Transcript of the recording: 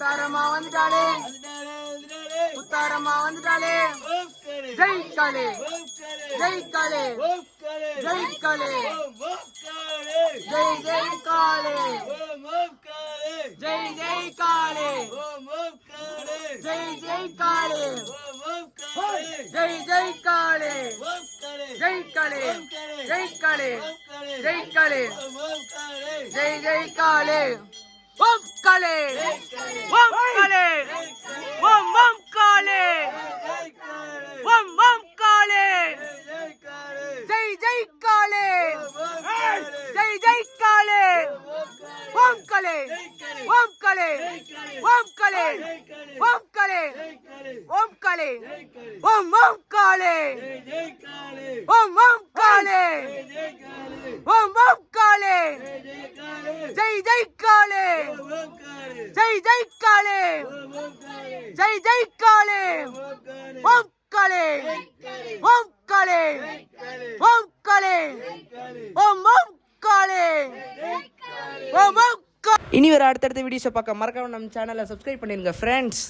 முத்தாரம்மா வந்துட்டாளே முத்தாரம்மா வந்துட்டாளே ஜெய் காளே ஜெய் காளே ஜெய் காளே ஜெய் ஜெய் காளே ஜெய் ஜெய் காளே ஜெய் ஜெய் காளே ஜெய் ஜெய் காளே ஜெய் காளே ஜெய் காளே ஜெய் காளே ஜெய் ஜெய் காளே ஓம் காளே ஓம் காளே ஓம் ஓம் காளே ஓம் ஓம் காளே ஜெய் ஜெய் காளே ஜெய் ஜெய் காளே ஓம் காளே ஓம் காளே ஓம் காளே ஓம் காளே ஓம் காளே ஓம் ஓம் காளே ஓம் ஓம் காளே ஓம் ஓம் காளே ஜெய் ஜெய் காளே ஜெய் ஜெய் காளே ஜெய் ஜெய் காளே ஓம் காளே ஓம் காளே ஓம் காளே ஓம் ஓம் காளே ஓம் ஓம். இனி ஒரு அடுத்தடுத்த வீடியோஸை பார்க்க மறக்காம நம்ம சேனலை சப்ஸ்கிரைப் பண்ணிருங்க ஃப்ரெண்ட்ஸ்.